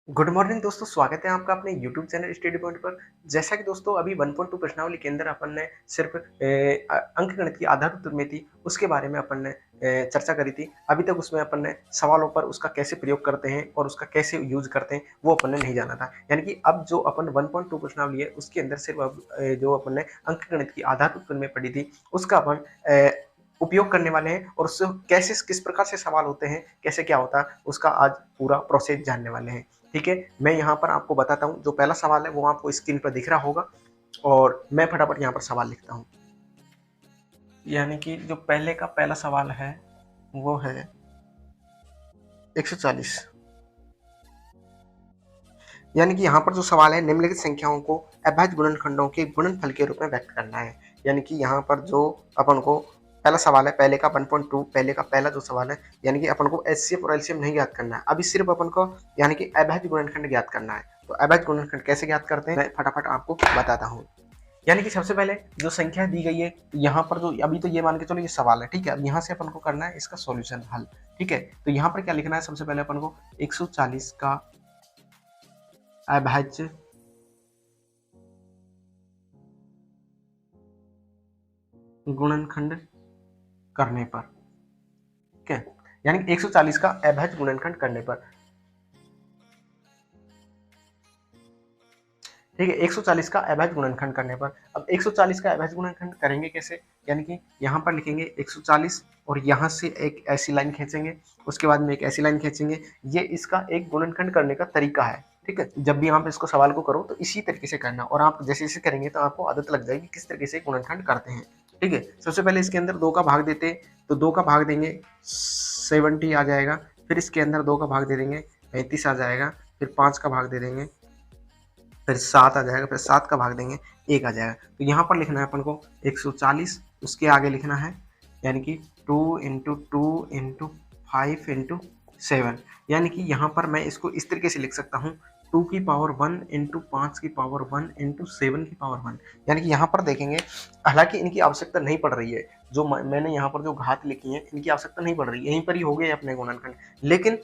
Good morning दोस्तों, स्वागत है आपका अपने यूट्यूब चैनल स्टडी पॉइंट पर। जैसा कि दोस्तों अभी 1.2 प्रश्नावली के अंदर अपन ने सिर्फ अंकगणित की आधारभूत त्रिज्यमिति उसके बारे में अपन ने चर्चा करी थी। अभी तक उसमें अपन ने सवालों पर उसका कैसे प्रयोग करते हैं और उसका कैसे यूज करते हैं वो अपन ने नहीं जाना था। यानी कि अब जो अपन 1.2 प्रश्नावली है उसके अंदर सिर्फ अब जो अपन ने अंकगणित की आधारभूत में पढ़ी थी उसका अपन उपयोग करने वाले हैं और उससे कैसे किस प्रकार से सवाल होते हैं, कैसे क्या होता है, उसका आज पूरा प्रोसेस जानने वाले हैं। ठीक है, मैं यहाँ पर आपको बताता हूँ। जो पहला सवाल है वो आपको स्क्रीन पर दिख रहा होगा और मैं फटाफट यहाँ पर सवाल लिखता हूँ। यानी कि जो पहले का पहला सवाल है वो है 140। यानी कि यहाँ पर जो सवाल है, निम्नलिखित संख्याओं को अभाज्य गुणनखंडों के गुणनफल के रूप में व्यक्त करना है। यानी कि यहाँ पर जो अपन को पहला सवाल है, पहले का 1.2, पहले का पहला जो सवाल है, यानी कि अपन को एचसीएफ और एलसीएम नहीं ज्ञात करना है। अभी सिर्फ अपन को यानी कि अभाज्य गुणनखंड ज्ञात करना है। तो अभाज्य गुणनखंड कैसे ज्ञात करते हैं मैं फटाफट आपको बताता हूँ। यानी कि सबसे पहले जो संख्या दी गई है, यहाँ पर जो अभी तो ये मान के चलो ये सवाल है, ठीक है। अब यहाँ से अपन को करना है इसका सॉल्यूशन हल, ठीक है। तो यहाँ पर क्या लिखना है, सबसे पहले अपन को 140 का अभाज्य गुणनखंड करने पर, ठीक है। यानी कि 140 का अभाज्य गुणनखंड करने पर, ठीक है। 140 का अभाज्य गुणनखंड करने पर, अब 140 का अभाज्य गुणनखंड करेंगे कैसे, यानी कि यहाँ पर लिखेंगे 140 और यहाँ से एक ऐसी लाइन खींचेंगे, उसके बाद में एक ऐसी लाइन खींचेंगे। ये इसका एक गुणनखंड करने का तरीका है, ठीक है। जब भी आप इसको सवाल को करो तो इसी तरीके से करना, और आप जैसे जैसे करेंगे तो आपको आदत लग जाएगी किस तरीके से गुणनखंड करते हैं, ठीक है। सबसे पहले इसके अंदर 2 का भाग देते, तो 2 का भाग देंगे 70 आ जाएगा। फिर इसके अंदर 2 का भाग दे देंगे 35 आ जाएगा। फिर 5 का भाग दे देंगे, फिर 7 आ जाएगा। फिर 7 का भाग देंगे 1 आ जाएगा। तो यहाँ पर लिखना है अपन को 140, उसके आगे लिखना है यानी कि 2 × 2 × 5 × 7। यानी कि यहाँ पर मैं इसको इस तरीके से लिख सकता हूँ, 2 की पावर 1 × 5 की पावर 1 × 7 की पावर 1। यानी कि यहाँ पर देखेंगे, हालांकि इनकी आवश्यकता नहीं पड़ रही है, जो मैंने यहाँ पर जो घात लिखी है इनकी आवश्यकता नहीं पड़ रही, यहीं पर ही हो गए अपने गुणनखंड। लेकिन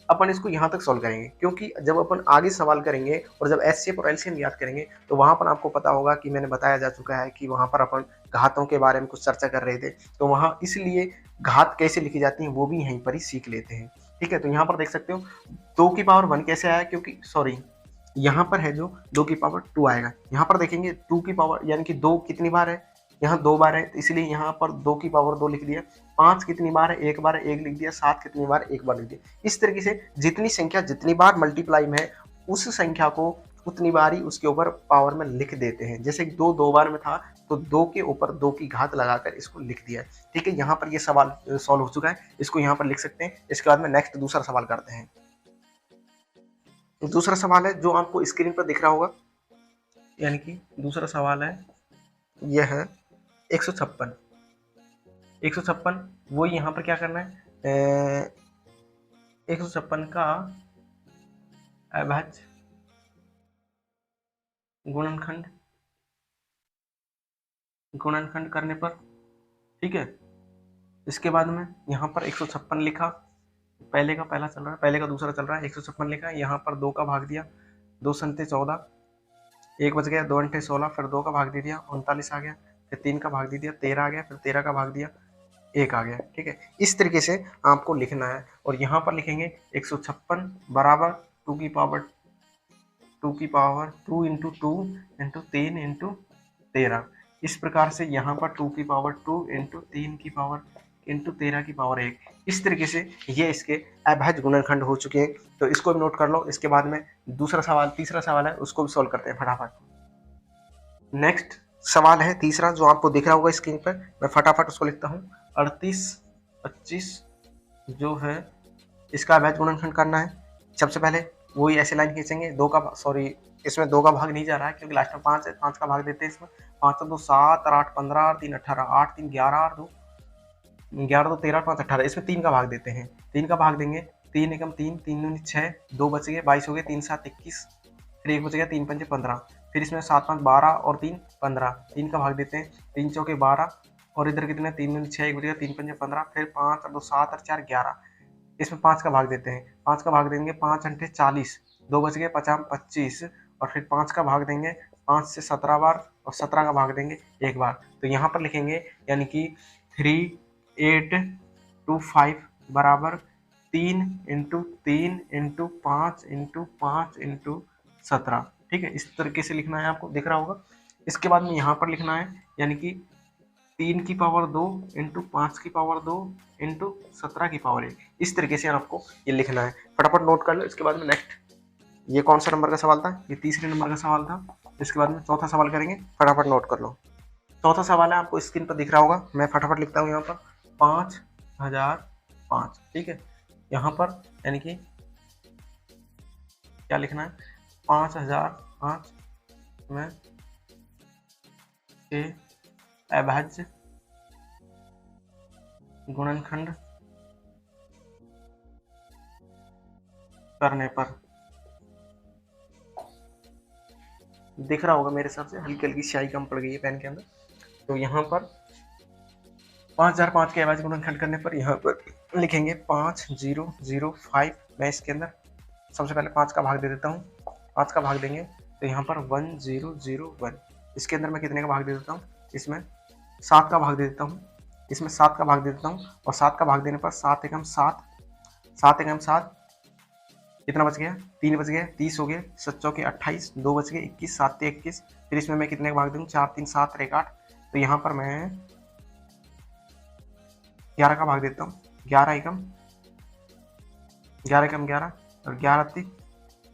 अपन इसको यहाँ तक सॉल्व करेंगे, क्योंकि जब अपन आगे सवाल करेंगे और जब एचसीएफ और एलसीएम याद करेंगे तो वहां पर आपको पता होगा कि मैंने बताया जा चुका है कि वहां पर अपन घातों के बारे में कुछ चर्चा कर रहे थे। तो वहां इसलिए घात कैसे लिखी जाती है वो भी यहीं पर ही सीख लेते हैं, ठीक है। तो यहाँ पर देख सकते हो 2 की पावर 1 कैसे आया, क्योंकि सॉरी यहाँ पर है जो 2 की पावर 2 आएगा। यहाँ पर देखेंगे 2 की पावर यानी कि 2 कितनी बार है, यहाँ 2 बार है, तो इसलिए यहाँ पर 2 की पावर 2 लिख दिया। 5 कितनी बार है, 1 बार है, 1 लिख दिया। 7 कितनी बार, 1 बार लिख दिया। इस तरीके से जितनी संख्या जितनी बार मल्टीप्लाई में है उस संख्या को उतनी बार ही उसके ऊपर पावर में लिख देते हैं। जैसे 2 बार में था तो 2 के ऊपर 2 की घात लगाकर इसको लिख दिया, ठीक है। यहाँ पर ये सवाल सॉल्व हो चुका है, इसको यहाँ पर लिख सकते हैं। इसके बाद में नेक्स्ट दूसरा सवाल करते हैं। दूसरा सवाल है जो आपको स्क्रीन पर दिख रहा होगा, यानी कि दूसरा सवाल है यह है 156। 156 वो यहाँ पर क्या करना है, 156 का अभाज्य गुणनखंड करने पर, ठीक है। इसके बाद में यहाँ पर 156 लिखा, पहले का पहला चल रहा है, पहले का दूसरा चल रहा है। 156 लिखा, यहाँ पर 2 का भाग दिया, 2 संते 14, 1 बच गया, 2 अंठे 16, फिर 2 का भाग दे दिया 39 आ गया। फिर 3 का भाग दे दिया 13 आ गया। फिर 13 का भाग दिया 1 आ गया, ठीक है। इस तरीके से आपको लिखना है और यहाँ पर लिखेंगे 156 बराबर 2 की पावर 2 × 2 × 3 × 13। इस प्रकार से यहाँ पर 2 की पावर 2 × 3 की पावर × 13 की पावर 1। इस तरीके से ये इसके अभाज्य गुणनखंड हो चुके हैं। तो इसको भी नोट कर लो। इसके बाद में दूसरा सवाल, तीसरा सवाल है, उसको भी सॉल्व करते हैं फटाफट। नेक्स्ट सवाल है तीसरा जो आपको दिख रहा होगा स्क्रीन पर, मैं फटाफट उसको लिखता हूँ। 38 25 जो है इसका अभाज्य गुणनखंड करना है। सबसे पहले वही ऐसे लाइन खींचेंगे, 2 का सॉरी इसमें 2 का भाग नहीं जा रहा है क्योंकि लास्ट में 5 है। 5 का भाग देते हैं इसमें, 5 2 7 और 8 15 और 3 18, 8 3 11 और 2 11 2 13 5 18, इसमें 3 का भाग देते हैं। 3 का भाग देंगे, 3 एकम 3, 3 दूनी 6, 2 बच गए 22 हो गए, 3 7 21, फिर 1 बच गया, 3 पंजे 15। फिर इसमें 7 5 12 और 3 15, 3 का भाग देते हैं, 3 चौके 12 और इधर कितने 3 दूनी 6, 1 बच गया, 3 पंजे 15, फिर 5 और 2 7 और 4 11, इसमें 5 का भाग देते हैं। 5 का भाग देंगे, 5 अंठे 40, 2 बच गए, 5 25 और फिर 5 का भाग देंगे 5 से 17 बार और 17 का भाग देंगे एक बार। तो यहाँ पर लिखेंगे यानी कि 3825 बराबर 3 इंटू 3 इंटू 5 इंटू 5 इंटू 17। ठीक है, इस तरीके से लिखना है, आपको दिख रहा होगा। इसके बाद में यहाँ पर लिखना है यानी कि 3 की पावर 2 इंटू 5 की पावर 2 इंटू 17 की पावर 1। इस तरीके से आपको ये लिखना है, फटाफट नोट कर लो। इसके बाद में नेक्स्ट, ये कौन सा नंबर का सवाल था? ये तीसरे नंबर का सवाल था। इसके बाद में चौथा सवाल करेंगे, फटाफट नोट कर लो। चौथा सवाल है, आपको स्क्रीन पर दिख रहा होगा, मैं फटाफट लिखता हूँ यहाँ पर 5005। ठीक है, यहाँ पर यानी कि क्या लिखना है? 5005 में के अभाज्य गुणनखंड करने पर, दिख रहा होगा मेरे हिसाब से, हल्की हल्की स्याही कम पड़ गई है पेन के अंदर। तो यहाँ पर 5005 के अभाज्य गुणनखंड करने पर यहाँ पर लिखेंगे 5005। मैं इसके अंदर सबसे पहले 5 का भाग दे देता हूँ, 5 का भाग देंगे तो यहाँ पर 1001। इसके अंदर मैं कितने का भाग दे देता हूँ? इसमें 7 का भाग दे देता हूँ, इसमें 7 का भाग दे देता हूँ और 7 का भाग देने पर 7 एकम 7, 7 एकम 7, कितना बच गया? 3 बच गया, 30 हो गया, 7 चौके 28, 2 बच गए 21, 7 21। फिर इसमें मैं कितने का भाग दूँ? 4 3 7 और 1 8। तो यहाँ पर मैं 11 का भाग देता हूँ, 11 एकम 11 और 11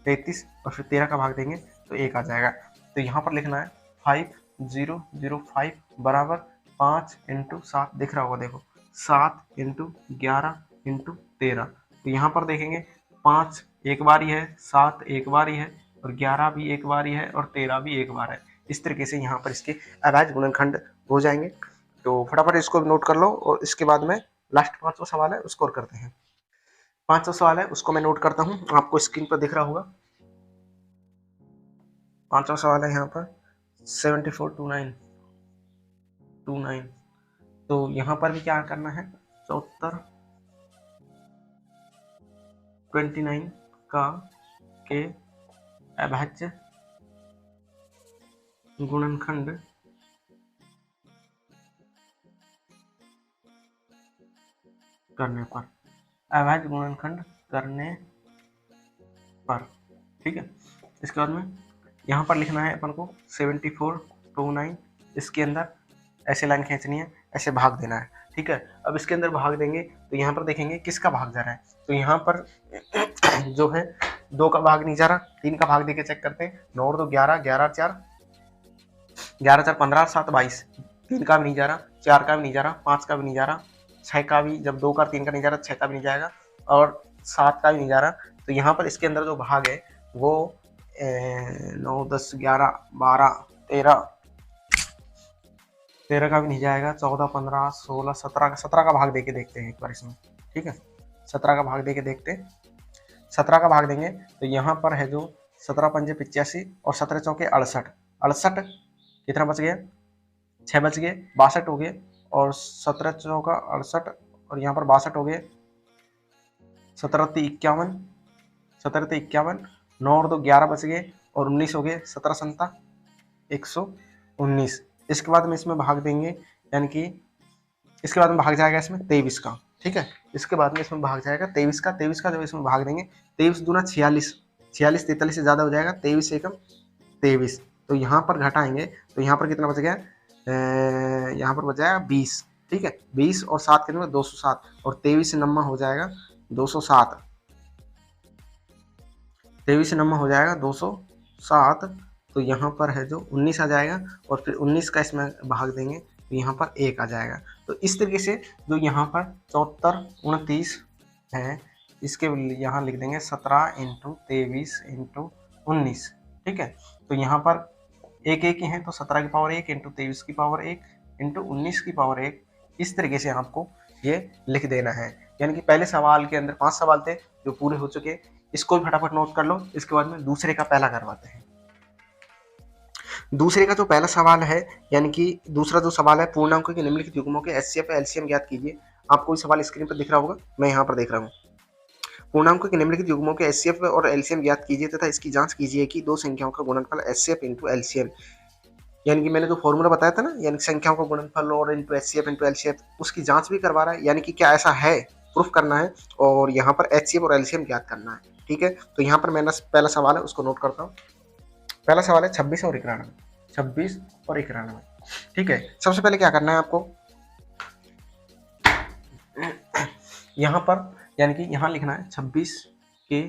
33 और फिर 13 का भाग देंगे तो 1 आ जाएगा। तो यहाँ पर लिखना है 5005 बराबर 5 इंटू 7, दिख रहा होगा देखो, 7 इंटू 11 इंटू 13। तो यहाँ पर देखेंगे 5 एक बार ही है, 7 एक बार ही है और 11 भी एक बार ही है और 13 भी एक बार है। इस तरीके से यहाँ पर इसके अभाज्य गुणनखंड हो जाएंगे। तो फटाफट इसको नोट कर लो और इसके बाद में लास्ट 5वां सवाल है उसको और करते हैं। 5वां सवाल है उसको मैं नोट करता हूँ, आपको स्क्रीन पर दिख रहा होगा। 5वां सवाल है यहाँ पर 7429। तो यहाँ पर भी क्या करना है? 7429 का के अभाज्य गुणनखंड करने पर, अभाज्य गुणनखंड करने पर। ठीक है, इसके बाद में यहाँ पर लिखना है अपन को 7429। इसके अंदर ऐसे लाइन खींचनी है, ऐसे भाग देना है। ठीक है, अब इसके अंदर भाग देंगे तो यहाँ पर देखेंगे किसका भाग जा रहा है। तो यहाँ पर जो है 2 का भाग नहीं जा रहा, 3 का भाग देके चेक करते हैं। 9 और 2 11, 11 4 15 7 22। 3 का भी नहीं जा रहा, 4 का भी नहीं जा रहा, 5 का भी नहीं जा रहा, 6 का भी, जब 2 का 3 का नहीं जा रहा 6 का भी नहीं जाएगा और 7 का भी नहीं जा रहा। तो यहाँ पर इसके अंदर जो भाग है वो 9 10 11 12 13 का भी नहीं जाएगा, 14 15 16 17 का भाग देके देखते हैं एक बार इसमें। ठीक है, 17 का भाग देके देखते हैं। 17 का भाग देंगे तो यहाँ पर है जो 17 पंजे 85 और 17 चौके 68। 68 कितना बच गया? 6 बच गए, 62 हो गए और 17 चौका 68 और यहाँ पर 62 हो गए। 17 51, 17 51, 9 और 2 11 बच गए और 19 हो गए, 17 7 119। इसके बाद में इसमें भाग देंगे यानी कि इसके बाद में भाग जाएगा इसमें 23 का। ठीक है, इसके बाद में इसमें भाग जाएगा 23 का। 23 का जब इसमें भाग देंगे 23 दूना 46, 46 43 से ज़्यादा हो जाएगा, 23 एकम 23। तो यहाँ पर घटाएंगे तो यहाँ पर कितना बच गया? यहाँ पर बच जाएगा 20। ठीक है, 20 और 7 कितने में 207 और 23 से नम्मा हो जाएगा 207। 23 से नम्मा हो जाएगा 207। तो यहाँ पर है जो 19 आ जाएगा और फिर 19 का इसमें भाग देंगे तो यहाँ पर 1 आ जाएगा। तो इस तरीके से जो यहाँ पर 74 29 है इसके यहाँ लिख देंगे 17 इंटू 23 इंटू 19। ठीक है, तो यहाँ पर एक ही हैं तो 17 की पावर 1 इंटू 23 की पावर 1 इंटू 19 की पावर 1। इस तरीके से आपको ये लिख देना है। यानी कि पहले सवाल के अंदर 5 सवाल थे जो पूरे हो चुके, इसको भी फटाफट नोट कर लो। इसके बाद में दूसरे का पहला करवाते हैं। दूसरे का जो पहला सवाल है यानी कि दूसरा जो सवाल है, पूर्णांकों के निम्नलिखित युग्मों के एचसीएफ एलसीएम ज्ञात कीजिए। आपको ये सवाल स्क्रीन पर दिख रहा होगा, मैं यहाँ पर देख रहा हूँ। पूर्णांकों के निम्नलिखित युग्मों के एचसीएफ और एलसीएम ज्ञात कीजिए तथा इसकी जांच कीजिए कि दो संख्याओं का गुणनफल एचसीएफ इंटू एलसीएम, यानी कि मैंने जो फॉर्मूला बताया था ना, यानी संख्याओं का गुणनफल और इंटू एचसीएफ इंटू एलसीएम, उसकी जांच भी करवा रहा है, यानी कि क्या ऐसा है प्रूफ करना है, और यहाँ पर एचसीएफ और एलसीएम ज्ञात करना है। ठीक है, तो यहाँ पर मैंने पहला सवाल है उसको नोट करता हूँ। पहला सवाल है 26 और 91, 26 और 91। ठीक है, सबसे पहले क्या करना है आपको, यहाँ पर यानी कि यहाँ लिखना है 26 के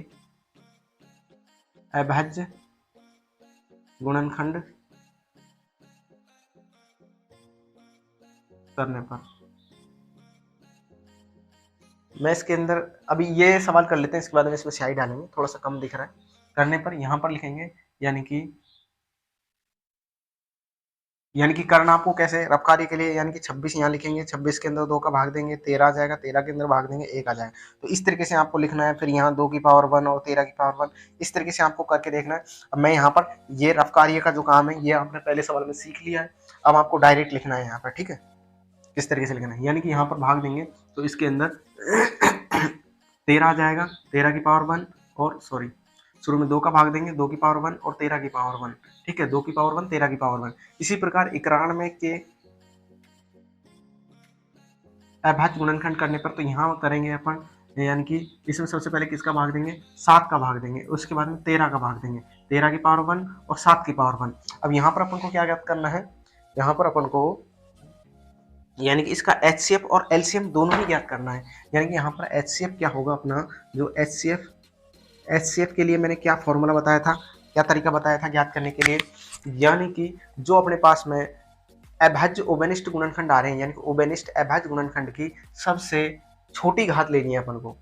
अभाज्य गुणनखंड करने पर, मैं इसके अंदर अभी ये सवाल कर लेते हैं, इसके बाद में इसमें स्याही डालेंगे, थोड़ा सा कम दिख रहा है। करने पर यहाँ पर लिखेंगे, यानी कि करना आपको कैसे, रफ कार्य के लिए, यानी कि 26 यहाँ लिखेंगे, 26 के अंदर 2 का भाग देंगे 13 आ जाएगा, 13 के अंदर भाग देंगे 1 आ जाएगा। तो इस तरीके से आपको लिखना है। फिर यहाँ 2 की पावर 1 और 13 की पावर 1, इस तरीके से आपको करके देखना है। अब मैं यहाँ पर ये रफ कार्य का जो काम है ये आपने पहले सवाल में सीख लिया है, अब आपको डायरेक्ट लिखना है यहाँ पर। ठीक है, किस तरीके से लिखना है, यानी कि यहाँ पर भाग देंगे तो इसके अंदर 13 आ जाएगा, 13 की पावर 1 और सॉरी शुरू में 2 का भाग देंगे, 2 की पावर 1 और 13 की पावर 1। ठीक है, 2 की पावर 1 13 की पावर 1। इसी प्रकार 91 के अभाज्य गुणनखंड करने पर तो यहाँ करेंगे अपन, यानी कि इसमें सबसे पहले किसका भाग देंगे, 7 का भाग देंगे, उसके बाद में 13 का भाग देंगे, 13 की पावर 1 और 7 की पावर 1। अब यहाँ पर अपन को क्या ज्ञात करना है, यहाँ पर अपन को यानी कि इसका एचसीएफ और एलसीएम दोनों ही ज्ञात करना है। यानी कि यहाँ पर एचसीएफ क्या होगा अपना, जो एचसीएफ के लिए मैंने क्या फॉर्मूला बताया था, क्या तरीका बताया था ज्ञात करने के लिए, यानी कि जो अपने पास में अभाज्य ओबेनिष्ट गुणनखंड आ रहे हैं, यानी कि ओबेनिष्ट अभाज्य गुणनखंड की सबसे छोटी घात लेनी है अपन को,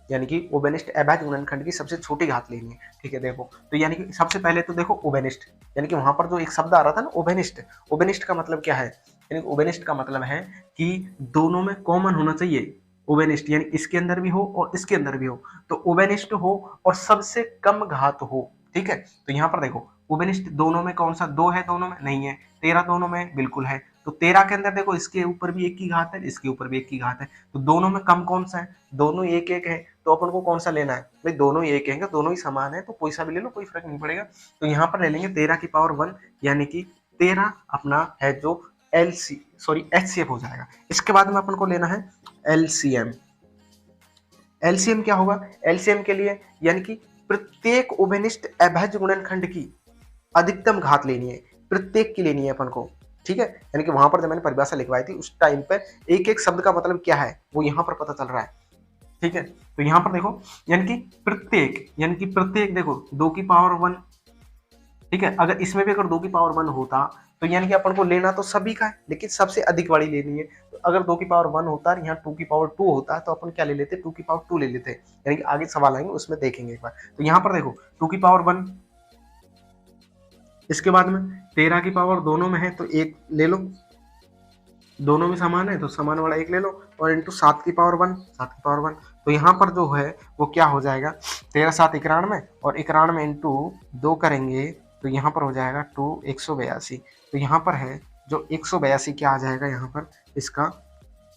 यानी कि ओबेनिष्ट अभाज्य गुणनखंड की सबसे छोटी घात लेनी है। ठीक है, देखो तो यानी कि सबसे पहले तो देखो ओबेनिष्ट, यानी कि वहां पर जो एक शब्द आ रहा था ना ओबेनिष्ट, ओबेनिष्ट का मतलब क्या है, यानी कि ओबेनिष्ट का मतलब है कि दोनों में कॉमन होना चाहिए। ओबेनिष्ट यानी इसके अंदर भी हो और इसके अंदर भी हो, तो ओबेनिष्ट हो और सबसे कम घात हो। ठीक है, तो यहाँ पर देखो ओबेनिष्ट दोनों में कौन सा, 2 है, दोनों में नहीं है, 13 दोनों में बिल्कुल है, तो 13 के अंदर देखो इसके ऊपर भी 1 की घात है, इसके ऊपर भी 1 की घात है, तो दोनों में कम कौन सा है, दोनों 1 1 है, तो अपन को कौन सा लेना है भाई, दोनों 1 है, दोनों ही समान है, तो कोई सा भी ले लो, कोई फर्क नहीं पड़ेगा। तो यहाँ पर ले लेंगे 13 की पावर 1, यानी कि 13 अपना है जो एचसीएफ हो जाएगा। इसके बाद में अपन को लेना है एलसीएम। एलसीएम क्या होगा, एलसीएम के लिए यानी कि प्रत्येक ओबेनिष्ट अभाज्य गुणनखंड की अधिकतम घात लेनी है, प्रत्येक की लेनी है अपन को। ठीक है, यानी कि वहां पर जब मैंने परिभाषा लिखवाई थी उस टाइम पर एक एक शब्द का मतलब क्या है वो यहाँ पर पता चल रहा है। ठीक है, तो यहाँ पर देखो यानी कि प्रत्येक देखो 2 की पावर 1। ठीक है, अगर इसमें भी अगर 2 की पावर 1 होता तो यानी कि अपन को लेना तो सभी का है, लेकिन सबसे अधिक वाली लेनी है। तो अगर 2 की पावर 1 होता है, यहाँ 2 की पावर 2 होता है, तो अपन क्या ले लेते, 2 की पावर 2 ले लेते, यानी कि आगे सवाल आएंगे उसमें देखेंगे एक बार। तो यहाँ पर देखो 2 की पावर 1, इसके बाद में 13 की पावर दोनों में है तो 1 ले लो, दोनों में समान है तो समान वाला 1 ले लो, और इंटू 7 की पावर 1, तो यहाँ पर जो है वो क्या हो जाएगा, 13 7 91, और 91 इंटू 2 करेंगे तो यहाँ पर हो जाएगा 2 182। तो यहाँ पर है जो 182 क्या आ जाएगा, यहाँ पर इसका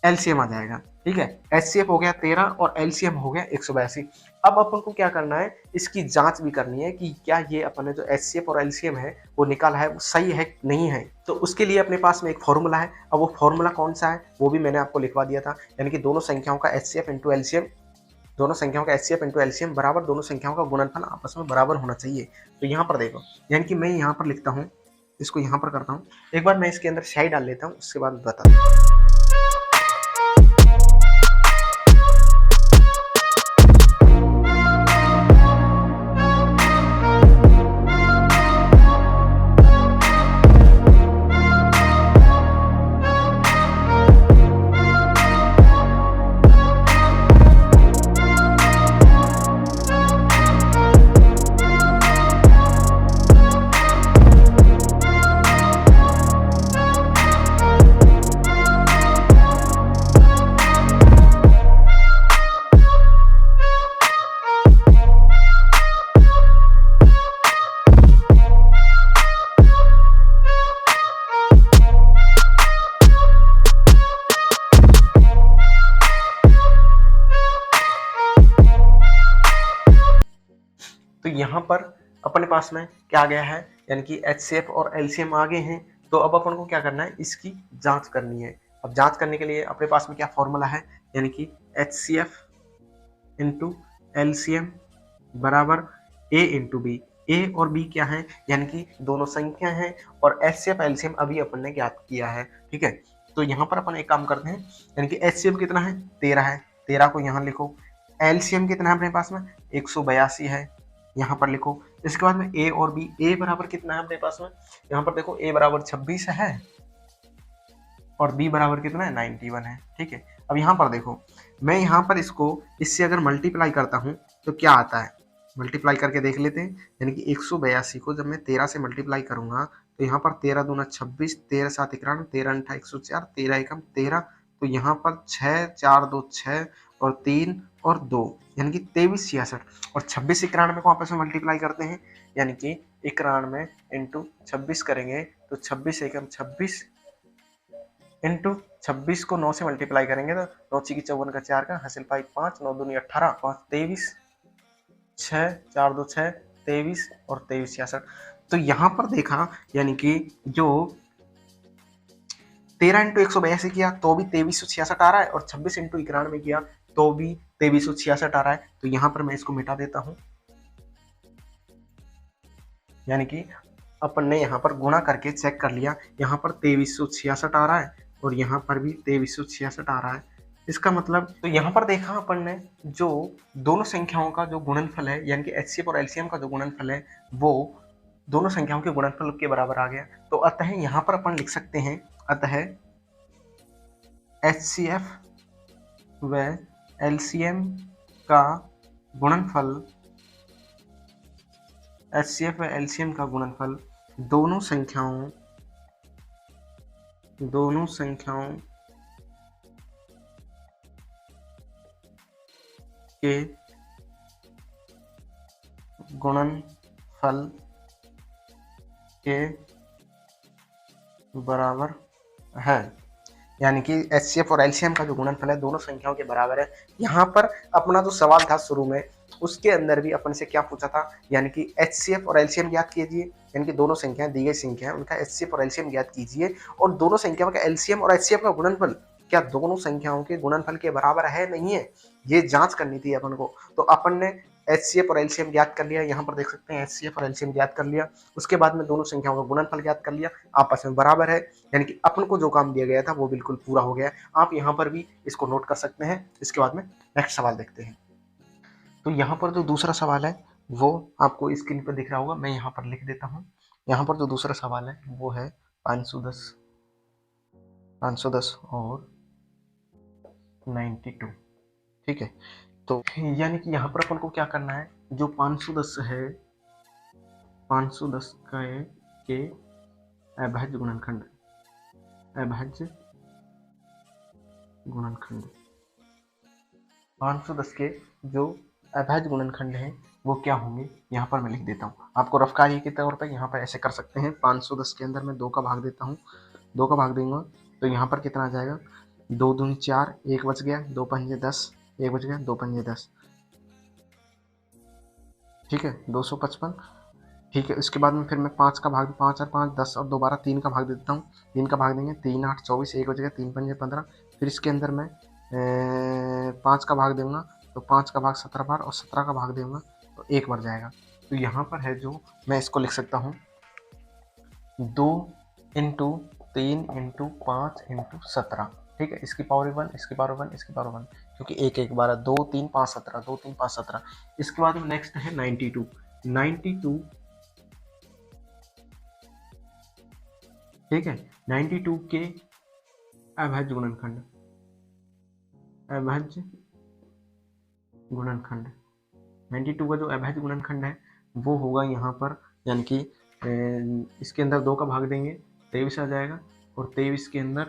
एलसीएम आ जाएगा। ठीक है, एचसीएफ हो गया 13 और एलसीएम हो गया 182। अब अपन को क्या करना है, इसकी जांच भी करनी है कि क्या ये अपन ने जो एचसीएफ और एलसीएम है वो निकाला है वो सही है नहीं है। तो उसके लिए अपने पास में एक फॉर्मूला है। अब वो फॉर्मूला कौन सा है वो भी मैंने आपको लिखवा दिया था, यानी कि दोनों संख्याओं का एचसीएफ इंटू एलसीएम, दोनों संख्याओं का एचसीएफ इंटू एलसीएम बराबर दोनों संख्याओं का गुणनफल आपस में बराबर होना चाहिए। तो यहाँ पर देखो, यानी कि मैं यहाँ पर लिखता हूँ, इसको यहाँ पर करता हूँ, एक बार मैं इसके अंदर स्याही डाल लेता हूँ, उसके बाद बता दूँ। अपने पास में क्या आ गया है, यानी कि HCF और LCM आ गए हैं। तो अब अपन को क्या करना है, इसकी जांच करनी है। अब जांच करने के लिए अपने पास में क्या फॉर्मूला है, यानी कि HCF इंटू LCM बराबर A इंटू बी। ए और बी क्या है, यानी कि दोनों संख्या हैं, और HCF LCM अभी अपन ने ज्ञात किया है। ठीक है, तो यहाँ पर अपन एक काम करते हैं, यानी कि HCF कितना है, 13 है, 13 को यहाँ लिखो। LCM कितना है अपने पास में, 182 है, यहाँ पर लिखो। इसके बाद में A और B, A बराबर कितना है अपने पास में, यहाँ पर देखो A बराबर 26 है और B बराबर कितना है, 91 है। ठीक है, अब यहाँ पर देखो, मैं यहाँ पर इसको इससे अगर मल्टीप्लाई करता हूँ तो क्या आता है, मल्टीप्लाई करके देख लेते हैं। यानी कि 182 को जब मैं 13 से मल्टीप्लाई करूंगा तो यहाँ पर 13 दूना 26, 13 7 91, 13 अंठा 104, 13 एकम 13, तो यहाँ पर 6 4 2 6 और 3 और 2, यानी कि 23 66, और 26 91 को आपस में मल्टीप्लाई करते हैं, यानी कि 91 इंटू 26 करेंगे तो 26 एकम 26 इंटू 26 को 9 से मल्टीप्लाई करेंगे तो 9 की 54 का 4 का हासिल पाई 5, 9 दूनी 18, 5 23, 6 4 2 6, 23 और 23 66। तो यहाँ पर देखा, यानी कि जो 13 इंटू 182 किया तो भी 2366 आ रहा है, और 26 इंटू 91 किया तो भी 2366 आ रहा है। तो यहाँ पर मैं इसको मिटा देता हूँ, यानी कि अपन ने यहाँ पर गुणा करके चेक कर लिया, यहाँ पर 2366 आ रहा है और यहाँ पर भी 2366 आ रहा है। इसका मतलब, तो यहाँ पर देखा अपन ने, जो दोनों संख्याओं का जो गुणनफल है, यानी कि HCF और LCM का जो गुणनफल है, वो दोनों संख्याओं के गुणनफल के बराबर आ गया। तो अतः यहाँ पर अपन लिख सकते हैं, अतः HCF व LCM का गुणनफल, HCF व LCM का गुणनफल दोनों संख्याओं के गुणनफल के बराबर है। यानी कि HCF और LCM का जो गुणनफल है दोनों संख्याओं के बराबर है। यहाँ पर अपना जो सवाल था शुरू में, उसके अंदर भी अपन से क्या पूछा था, यानी कि HCF और LCM ज्ञात कीजिए, यानी कि दोनों संख्याएं, दी गई संख्या है उनका HCF और LCM ज्ञात कीजिए, और दोनों संख्याओं का LCM और HCF का गुणनफल क्या दोनों संख्याओं के गुणनफल के बराबर है नहीं है, ये जांच करनी थी अपन को। तो अपन ने HCF और LCM ज्ञात कर लिया, यहाँ पर देख सकते हैं HCF और LCM ज्ञात कर लिया। उसके बाद में दोनों संख्याओं का गुणनफल ज्ञात कर लिया, आपस में बराबर है, यानी कि अपन को जो काम दिया गया था वो बिल्कुल पूरा हो गया। आप यहाँ पर भी इसको नोट कर सकते हैं। इसके बाद में नेक्स्ट सवाल देखते हैं। तो यहाँ पर जो दूसरा सवाल है वो आपको स्क्रीन पर दिख रहा होगा, मैं यहाँ पर लिख देता हूँ। यहाँ पर जो दूसरा सवाल है वो है 510 और 92। ठीक है, तो यानी कि यहाँ पर अपन को क्या करना है, जो 510 है, 510 के अभाज्य गुणनखंड, अभाज्य गुणनखंड 510 के जो अभाज्य गुणनखंड है वो क्या होंगे, यहाँ पर मैं लिख देता हूँ। आपको रफ कार्य के तौर पर यहाँ पर ऐसे कर सकते हैं, 510 के अंदर मैं 2 का भाग देता हूँ, 2 का भाग दूंगा तो यहाँ पर कितना आ जाएगा, 2 दूनी 4, 1 बच गया, 2 पंजे 10, 1 बच गया, 2 पंजे 10, ठीक है, 255। ठीक है, इसके बाद में फिर मैं 5 का भाग, 5 और 5 10 और दोबारा 3 का भाग देता हूँ, 3 का भाग देंगे, 3 8 24, 1 बच गया, 3 पंजे 15। फिर इसके अंदर मैं 5 का भाग दूंगा तो 5 का भाग 17 बार, और 17 का भाग दूंगा तो 1 बढ़ जाएगा। तो यहाँ पर है जो, मैं इसको लिख सकता हूँ 2 इंटू 3 इंटू 5 इंटू 17। ठीक है, इसकी पावर 1, इसकी पावर 1, इसकी पावर 1, क्योंकि 1 1 12, 2 3 5 17, 2 3 5 17। इसके बाद में नेक्स्ट है 92। 92, ठीक है, 92 के अभाज्य गुणनखंड, अभाज्य गुणनखंड 92 का जो अभाज्य गुणनखंड है वो होगा यहाँ पर, यानी कि इसके अंदर 2 का भाग देंगे 23 आ जाएगा, और 23 के अंदर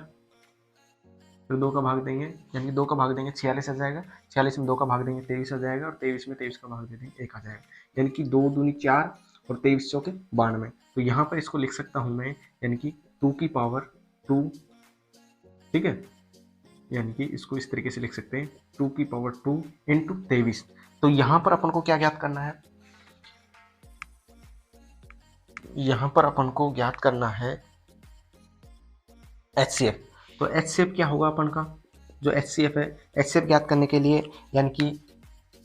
फिर 2 का भाग देंगे, यानी कि 2 का भाग देंगे 46 आ जाएगा, 46 में 2 का भाग देंगे 23 आ जाएगा, और 23 में 23 का भाग दे देंगे 1 आ जाएगा, यानी कि 2 दूनी 4 और 23 चौके 92। तो यहाँ पर इसको लिख सकता हूँ मैं, यानी कि 2 की पावर 2, ठीक है, यानी कि इसको इस तरीके से लिख सकते हैं 2 की पावर 2 इंटू 23। तो यहाँ पर अपन को क्या ज्ञात करना है, यहाँ पर अपन को ज्ञात करना है HCF। तो HCF क्या होगा अपन का, जो HCF है, HCF ज्ञात करने के लिए यानी कि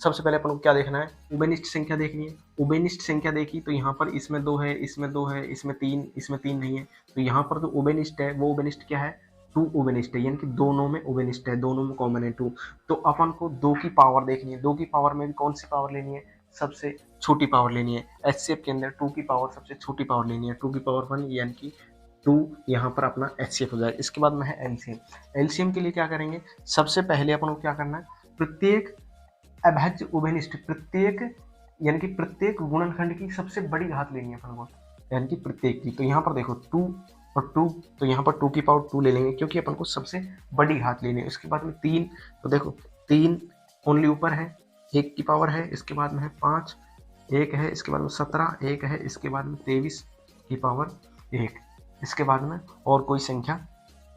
सबसे पहले अपन को क्या देखना है, उभयनिष्ठ संख्या देखनी है। उभयनिष्ठ संख्या देखी तो यहाँ पर इसमें 2 है, इसमें 2 है, इसमें 3 नहीं है। तो यहाँ पर जो उभयनिष्ठ है वो उभयनिष्ठ क्या है, 2 उभयनिष्ठ है, यानी कि दोनों में उभयनिष्ठ है, दोनों में कॉमन है 2। तो अपन को 2 की पावर देखनी है। 2 की पावर में भी कौन सी पावर लेनी है, सबसे छोटी पावर लेनी है। HCF के अंदर 2 की पावर सबसे छोटी पावर लेनी है, 2 की पावर 1 यानी कि 2 यहाँ पर अपना HCF हो जाएगा। इसके बाद में है LCM। LCM के लिए क्या करेंगे, सबसे पहले अपन को क्या करना है, प्रत्येक अभाज्य उभयनिष्ठ, प्रत्येक यानी कि प्रत्येक गुणनखंड की सबसे बड़ी घात लेनी है अपन को, यानी कि प्रत्येक की। तो यहाँ पर देखो 2 और 2, तो यहाँ पर 2 की पावर 2 ले लेंगे क्योंकि अपन को सबसे बड़ी घात लेनी है। उसके बाद में 3, तो देखो 3 ओनली ऊपर है, 1 की पावर है, इसके बाद में है 5, 1 है, इसके बाद में 17, 1 है, इसके बाद में 23 की पावर 1, इसके बाद में और कोई संख्या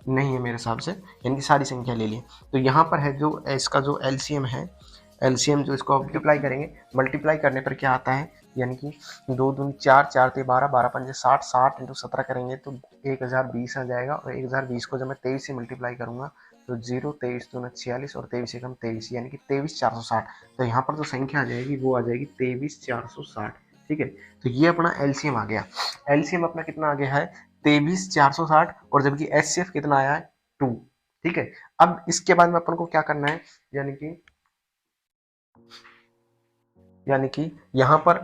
नहीं है मेरे हिसाब से, यानी कि सारी संख्या ले ली। तो यहाँ पर है जो इसका जो LCM है, LCM जो इसको मल्टीप्लाई करेंगे, मल्टीप्लाई करने पर क्या आता है, यानी कि 2 दूनी 4, 4 ते 12, 12 पंजे 60, 60 इंटू 17 करेंगे तो 1020 आ जाएगा। और 1020 को जब मैं 23 से मल्टीप्लाई करूंगा तो 0, 23 दूना 46 और 23 एकम 23, यानी कि 23460। तो यहाँ पर जो संख्या आ जाएगी वो आ जाएगी 23460। ठीक है, तो ये अपना LCM आ गया। LCM अपना कितना आ गया है, 23460, और जबकि HCF कितना आया है, 2। ठीक है, अब इसके बाद में अपन को क्या करना है, यानी कि यहाँ पर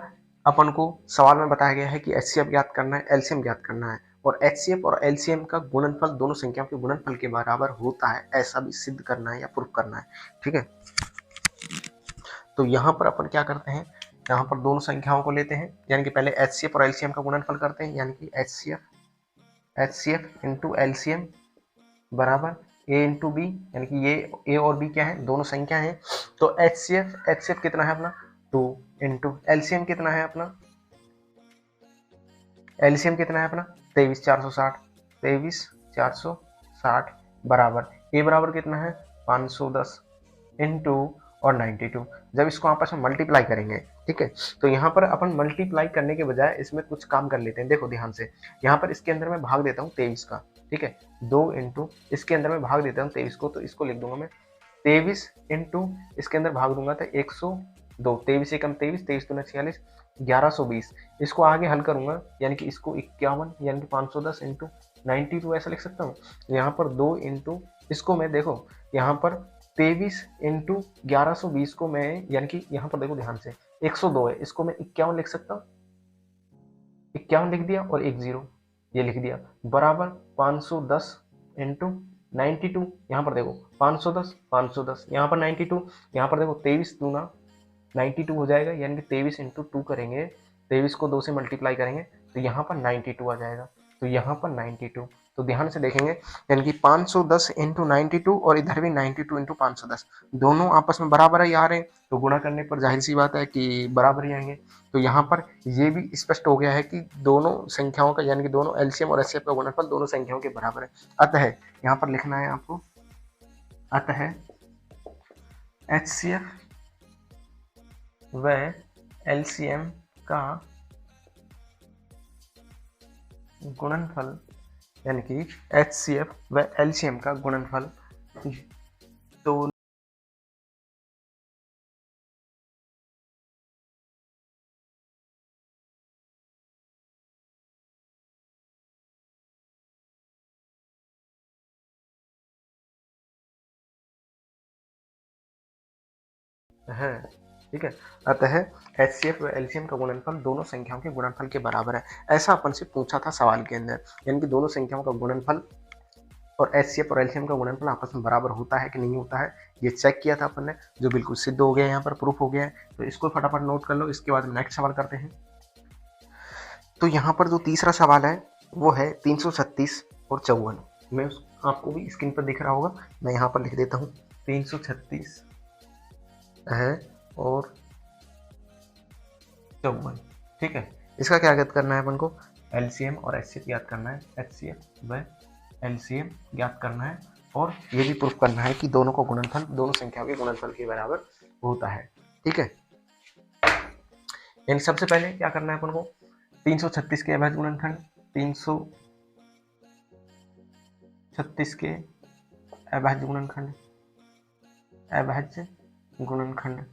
अपन को सवाल में बताया गया है कि HCF ज्ञात करना है, LCM ज्ञात करना है, और HCF और LCM का गुणनफल दोनों संख्याओं के गुणनफल के बराबर होता है, ऐसा भी सिद्ध करना है या प्रूफ करना है। ठीक है, तो यहाँ पर अपन क्या करते हैं, यहाँ पर दोनों संख्याओं को लेते हैं, यानी कि पहले HCF और LCM का गुणनफल करते हैं, यानी कि HCF इंटू LCM बराबर A इंटू बी, यानी कि ये A और B क्या है, दोनों संख्या है। तो HCF कितना है अपना, 2 इंटू LCM कितना है अपना, LCM कितना है अपना 23460, 23460 बराबर A बराबर कितना है 510 इंटू और 92। जब इसको आपस में मल्टीप्लाई करेंगे, ठीक है, तो यहाँ पर अपन मल्टीप्लाई करने के बजाय इसमें कुछ काम कर लेते हैं। देखो ध्यान से, यहाँ पर इसके अंदर मैं भाग देता हूँ 23 का, ठीक है, 2 इंटू इसके अंदर मैं भाग देता हूँ 23 को, तो इसको लिख दूंगा मैं 23 इंटू इसके अंदर भाग दूंगा तो 102, 23 एकम 23, 23 दूना 46, 1120। इसको आगे हल करूंगा, यानी कि इसको 51 यानी कि 510 इंटू 92 ऐसा लिख सकता हूँ। यहाँ पर 2 इंटू इसको मैं देखो यहाँ पर 23 इंटू 1120 को मैं, यानी कि यहाँ पर देखो ध्यान से 102 है, इसको मैं 51 लिख सकता हूँ, 51 लिख दिया और 10 ये लिख दिया बराबर 510 इंटू 92। यहाँ पर देखो 510 510, यहाँ पर 92, यहाँ पर देखो 23 दूना 92 हो जाएगा, यानी कि 23 इंटू 2 करेंगे, 23 को 2 से मल्टीप्लाई करेंगे तो यहाँ पर 92 आ जाएगा। तो यहाँ पर 92, तो ध्यान से देखेंगे, यानी कि 510 इंटू 92 और इधर भी 92 इंटू 510, दोनों आपस में बराबर ही आ रहे हैं, तो गुणा करने पर जाहिर सी बात है कि बराबर ही आएंगे। तो यहाँ पर ये भी स्पष्ट हो गया है कि दोनों संख्याओं का, यानी कि दोनों LCM और HCF का गुणनफल दोनों संख्याओं के बराबर है। अतः यहाँ पर लिखना है आपको, अतः HCF व LCM का गुणनफल, यानी कि HCF व LCM का गुणनफल तो है, ठीक है। अतः HCF व LCM का गुणनफल दोनों संख्याओं के गुणनफल के बराबर है, ऐसा अपन से पूछा था सवाल के अंदर, यानी कि दोनों संख्याओं का गुणनफल और HCF और LCM का गुणनफल आपस में बराबर होता है कि नहीं होता है, ये चेक किया था अपन ने, जो बिल्कुल सिद्ध हो गया, यहाँ पर प्रूफ हो गया है। तो इसको फटाफट नोट कर लो, इसके बाद नेक्स्ट सवाल करते हैं। तो यहाँ पर जो तीसरा सवाल है वो है 336 और 54। मैं आपको भी स्क्रीन पर दिख रहा होगा, मैं यहाँ पर लिख देता हूँ 336 है और 54, ठीक है। इसका क्या ज्ञात करना है अपन को, LCM और HCF ज्ञात करना है, HCF व LCM ज्ञात करना है, और ये भी प्रूफ करना है कि दोनों का गुणनफल दोनों संख्याओं के गुणनफल के बराबर होता है, ठीक है। यानी सबसे पहले क्या करना है अपन को, 336 के अभाज्य गुणनखंड, 336 के अभाज्य गुणनखंड, अभाज्य गुणनखंड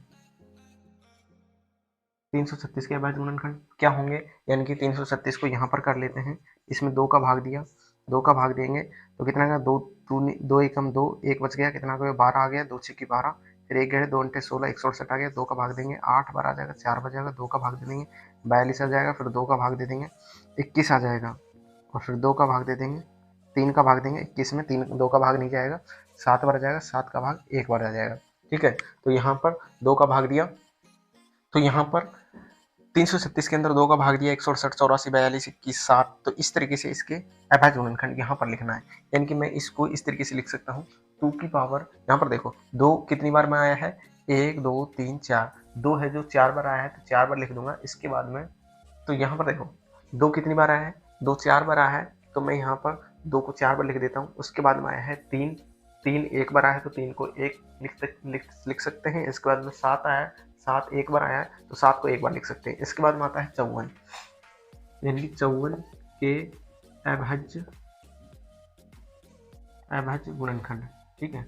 336 के अभाज्य गुणनखंड क्या होंगे, यानी कि 336 को यहाँ पर कर लेते हैं, इसमें 2 का भाग दिया, 2 का भाग देंगे तो कितना का 2 एकम 2, 1 बच गया, कितना का 12 आ गया, 2 6 की 12, फिर 1 गए 2 अंटे 16, 168 आ गया, 2 का भाग देंगे, 8 बार आ जाएगा, 4 बच जाएगा, 2 का भाग दे देंगे, 42 आ जाएगा, फिर 2 का भाग दे देंगे, 21 आ जाएगा, और फिर 2 का भाग दे देंगे, 3 का भाग देंगे, 21 में 2 का भाग नहीं जाएगा, 7 बार आ जाएगा, 7 का भाग 1 बार आ जाएगा। ठीक है, तो यहाँ पर 2 का भाग दिया, तो यहाँ पर 336 के अंदर 2 का भाग दिया, 168, 84, 42, 21, 7, तो इस तरीके से इसके अभाज्य गुणनखंड यहाँ पर लिखना है। यानी कि मैं इसको इस तरीके से लिख सकता हूँ, 2 की पावर, यहाँ पर देखो 2 कितनी बार में आया है, 1 2 3 4, 2 है जो 4 बार आया है तो 4 बार लिख दूंगा। इसके बाद में तो यहाँ पर देखो 2 कितनी बार आया है, 2 4 बार आया है, तो मैं यहाँ पर 2 को 4 बार लिख देता हूँ। उसके बाद में आया है 3, 3 एक बार आया है तो 3 को 1 लिख सकते हैं। इसके बाद में 7 आया है, 7 एक बार आया है तो 7 को एक बार लिख सकते हैं। इसके बाद में आता है 54, यानी कि 54 के अभाज्य गुणनखंड। ठीक है,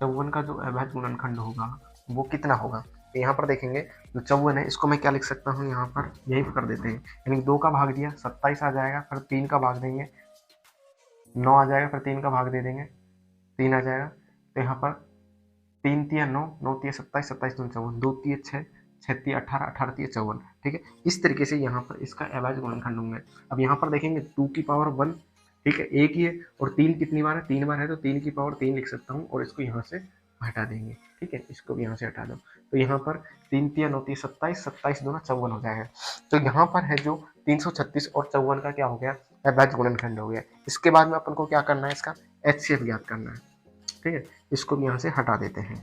54 का जो अभाज्य गुणनखंड होगा वो कितना होगा, तो यहाँ पर देखेंगे जो 54 है इसको मैं क्या लिख सकता हूँ, यहाँ पर यही कर देते हैं, यानी 2 का भाग दिया 27 आ जाएगा, फिर 3 का भाग देंगे 9 आ जाएगा, फिर 3 का भाग दे देंगे 3 आ जाएगा, तो यहाँ पर 3 तिया 9, 9 तिया 27, 27 दूनी 54, 2 तिया 6, 6 तिया 18, 18 तिया 54। ठीक है, इस तरीके से यहाँ पर इसका अभाज्य गुणनखंड होंगे। अब यहाँ पर देखेंगे 2 की पावर 1, ठीक है, एक ही है, और 3 कितनी बार है, 3 बार है, तो 3 की पावर 3 लिख सकता हूँ, और इसको यहाँ से हटा देंगे। ठीक है, इसको भी यहाँ से हटा दो, तो यहाँ पर 3 तिया 9 तिया 27, 27 दूना 54 हो जाएगा। तो यहाँ पर है जो 336 और 54 का क्या हो गया, अभाज्य गुणनखंड हो गया। इसके बाद में अपन को क्या करना है, इसका HCF ज्ञात करना है। ठीक है, इसको भी यहाँ से हटा देते हैं।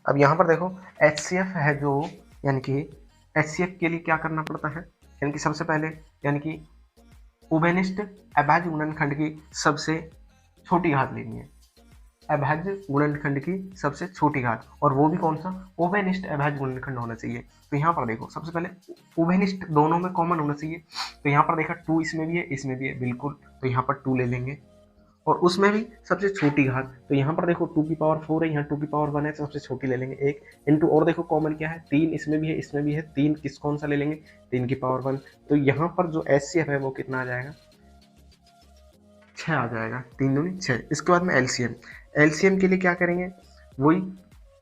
अब यहाँ पर देखो HCF है जो, यानी कि HCF के लिए क्या करना पड़ता है, यानी कि सबसे पहले यानी कि उभयनिष्ठ अभाज्य गुणनखंड की सबसे छोटी घात लेनी है, अभाज्य गुणनखंड की सबसे छोटी घात, और वो भी कौन सा, उभयनिष्ठ अभाज्य गुणनखंड होना चाहिए। तो यहाँ पर देखो सबसे पहले उभयनिष्ठ दोनों में कॉमन होना चाहिए, तो यहाँ पर देखा 2 इसमें भी है, इसमें भी है, बिल्कुल, तो यहाँ पर 2 ले लेंगे, और उसमें भी सबसे छोटी घात, तो यहाँ पर देखो 2 की पावर 4 है, यहाँ 2 की पावर 1 है, तो सबसे छोटी ले लेंगे 1 इंटू, और देखो कॉमन क्या है, 3 इसमें भी है, इसमें भी है, 3 किस कौन सा ले लेंगे, 3 की पावर 1, तो यहाँ पर जो HCF है वो कितना आ जाएगा, 6 आ जाएगा, 3 दूनी 6। इसके बाद में LCM के लिए क्या करेंगे, वही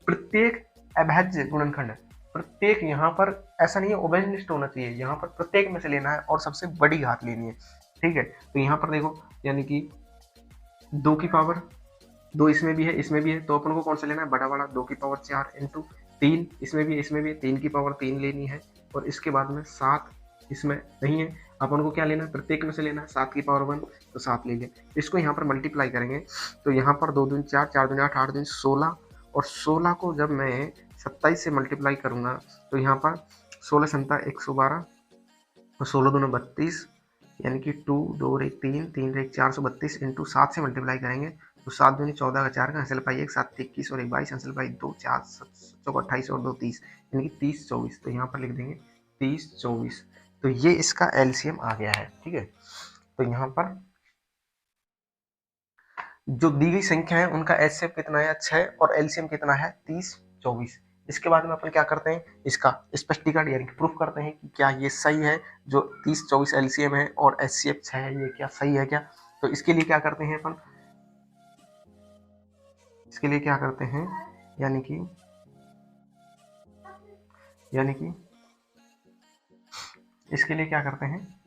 प्रत्येक अभाज्य गुणनखंड, प्रत्येक, यहाँ पर ऐसा नहीं है उभयनिष्ठ होना चाहिए, यहाँ पर प्रत्येक में से लेना है और सबसे बड़ी घात लेनी है। ठीक है, तो यहाँ पर देखो यानी कि 2 की पावर 2 इसमें भी है, इसमें भी है, तो अपन को कौन सा लेना है, बड़ा वाला, 2 की पावर 4 इंटू 3 इसमें भी है, इसमें भी है, 3 की पावर 3 लेनी है, और इसके बाद में 7 इसमें नहीं है, अपन को क्या लेना है, प्रत्येक में से लेना है, 7 की पावर 1, तो 7 ले लें। इसको यहाँ पर मल्टीप्लाई करेंगे, तो यहाँ पर 2 दूनी 4, 4 दूनी 8, 8 दूनी 16, और 16 को जब मैं 27 से मल्टीप्लाई करूँगा तो यहाँ पर 16 संता 112, और 16 दूना 32, यानी कि 2 2 1 3 3 1 432 इंटू 7 से मल्टीप्लाई करेंगे तो 7 दूनी 14 का 4 का हासिल पाई 1, 7 21 और 1 22 हासिल पाई 2, 4 7 28 और 2 30, यानी कि 30 24, तो यहाँ पर लिख देंगे 30 24। तो ये इसका LCM आ गया है। ठीक है, तो यहाँ पर जो दी गई संख्या है उनका HCF कितना है 6 और LCM कितना है 30 24। इसके बाद में अपन क्या करते हैं, इसका स्पष्टीकरण यानी कि प्रूफ करते हैं कि क्या ये सही है, जो 30 24 LCM है और HCF 6 है, ये क्या सही है क्या। तो इसके लिए क्या करते हैं अपन, इसके लिए क्या करते हैं, यानी कि इसके लिए क्या करते हैं,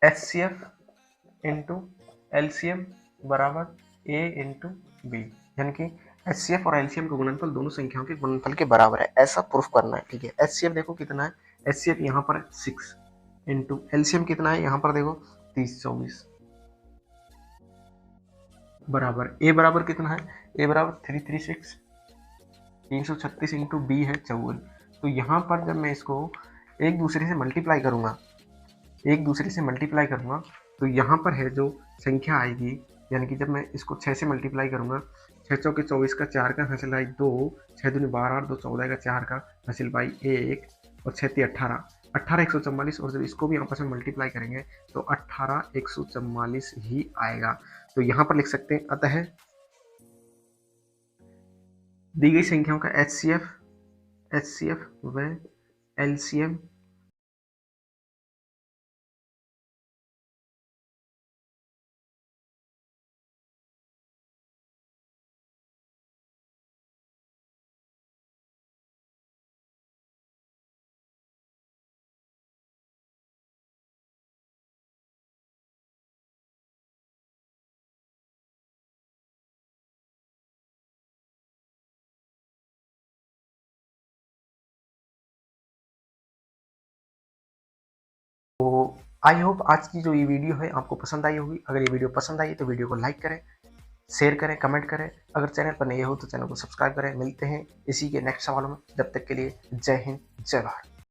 HCF इंटू LCM बराबर A इंटू बी, यानी कि HCF और LCM का गुणनफल दोनों संख्याओं के गुणनफल के बराबर है, ऐसा प्रूफ करना है। ठीक है, HCF देखो कितना है, HCF यहाँ पर 6 इंटू LCM कितना है, यहाँ पर देखो 30 24 बराबर A बराबर कितना है, A बराबर 336, 336 इंटू बी है 54। तो यहाँ पर जब मैं इसको एक दूसरे से मल्टीप्लाई करूँगा, तो यहाँ पर है जो संख्या आएगी, यानी कि जब मैं इसको 6 से मल्टीप्लाई करूँगा, 6 चौके 24 का 4 का हासिल भाई 2, 6 दूनी 12 और 2 14 का 4 का हासिल भाई 1 और 6 ती 18, 18 144 और जब इसको भी आपस में मल्टीप्लाई करेंगे तो 18 144 ही आएगा। तो यहाँ पर लिख सकते हैं अतः दी गई संख्याओं का HCF व LCM तो आई होप आज की जो ये वीडियो है आपको पसंद आई होगी। अगर ये वीडियो पसंद आई तो वीडियो को लाइक करें, शेयर करें, कमेंट करें। अगर चैनल पर नए हो तो चैनल को सब्सक्राइब करें। मिलते हैं इसी के नेक्स्ट सवालों में, जब तक के लिए जय हिंद जय भारत।